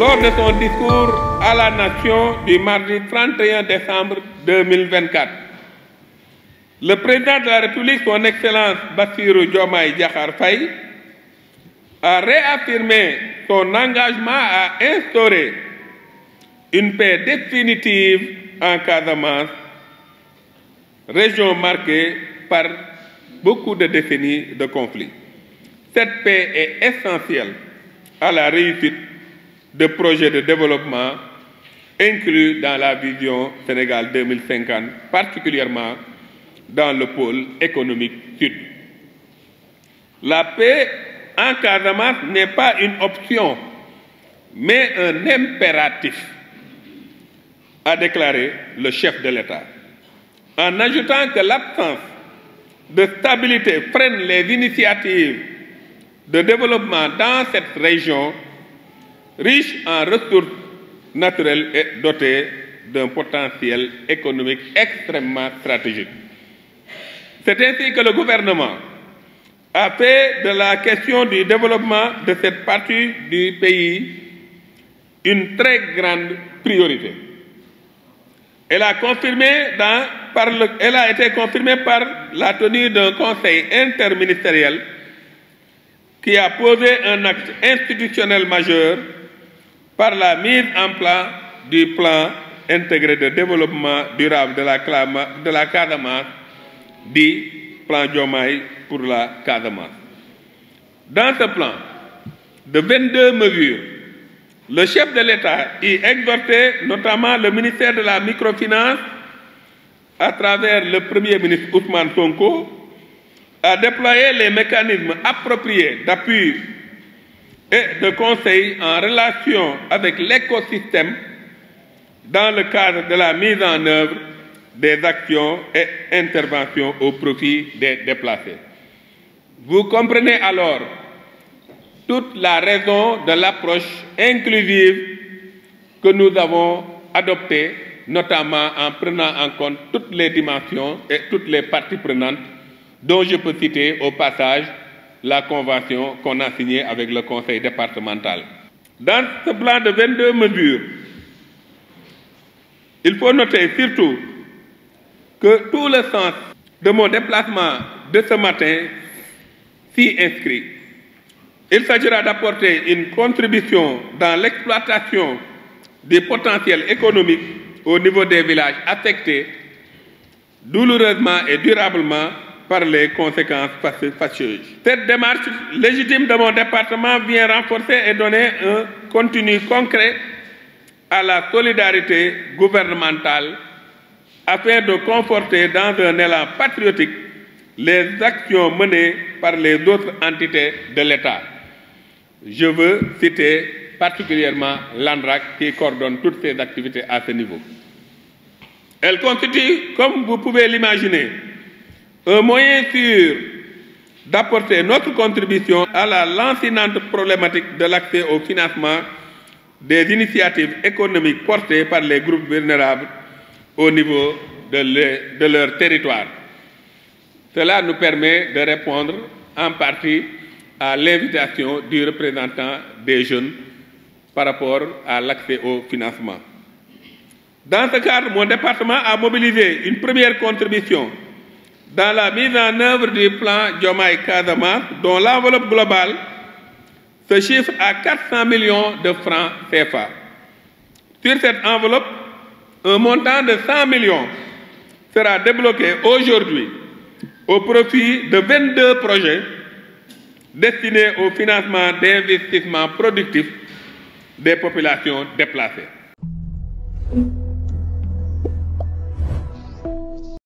lors de son discours à la nation du mardi 31 décembre 2024. Le président de la République, son Excellence Bassirou Diomaye Diakhar Faye, a réaffirmé son engagement à instaurer une paix définitive en Casamance, région marquée par beaucoup de décennies de conflits. Cette paix est essentielle à la réussite de projets de développement inclus dans la vision Sénégal 2050, particulièrement dans le pôle économique sud. La paix en Casamance n'est pas une option, mais un impératif, a déclaré le chef de l'État, en ajoutant que l'absence de stabilité freine les initiatives de développement dans cette région riche en ressources naturelles et dotée d'un potentiel économique extrêmement stratégique. C'est ainsi que le gouvernement a fait de la question du développement de cette partie du pays une très grande priorité. Elle a été confirmée par la tenue d'un conseil interministériel qui a posé un acte institutionnel majeur par la mise en place du plan intégré de développement durable de la Casamance, dit plan Diomaye pour la Casamance. Dans ce plan de 22 mesures, le chef de l'État y exhortait notamment le ministère de la Microfinance, à travers le Premier ministre Ousmane Sonko, à déployer les mécanismes appropriés d'appui et de conseil en relation avec l'écosystème dans le cadre de la mise en œuvre des actions et interventions au profit des déplacés. Vous comprenez alors toute la raison de l'approche inclusive que nous avons adoptée, notamment en prenant en compte toutes les dimensions et toutes les parties prenantes, dont je peux citer au passage la convention qu'on a signée avec le conseil départemental. Dans ce plan de 22 mesures, il faut noter surtout que tout le sens de mon déplacement de ce matin s'y inscrit. Il s'agira d'apporter une contribution dans l'exploitation des potentiels économiques au niveau des villages affectés douloureusement et durablement par les conséquences fâcheuses. Cette démarche légitime de mon département vient renforcer et donner un contenu concret à la solidarité gouvernementale afin de conforter dans un élan patriotique les actions menées par les autres entités de l'État. Je veux citer particulièrement l'ANRAC qui coordonne toutes ces activités à ce niveau. Elle constitue, comme vous pouvez l'imaginer, un moyen sûr d'apporter notre contribution à la lancinante problématique de l'accès au financement des initiatives économiques portées par les groupes vulnérables au niveau de leur territoire. Cela nous permet de répondre en partie à l'invitation du représentant des jeunes par rapport à l'accès au financement. Dans ce cadre, mon département a mobilisé une première contribution dans la mise en œuvre du plan Diomaye Casamance, dont l'enveloppe globale se chiffre à 400 millions de francs CFA. Sur cette enveloppe, un montant de 100 millions sera débloqué aujourd'hui au profit de 22 projets destinés au financement d'investissements productifs des populations déplacées.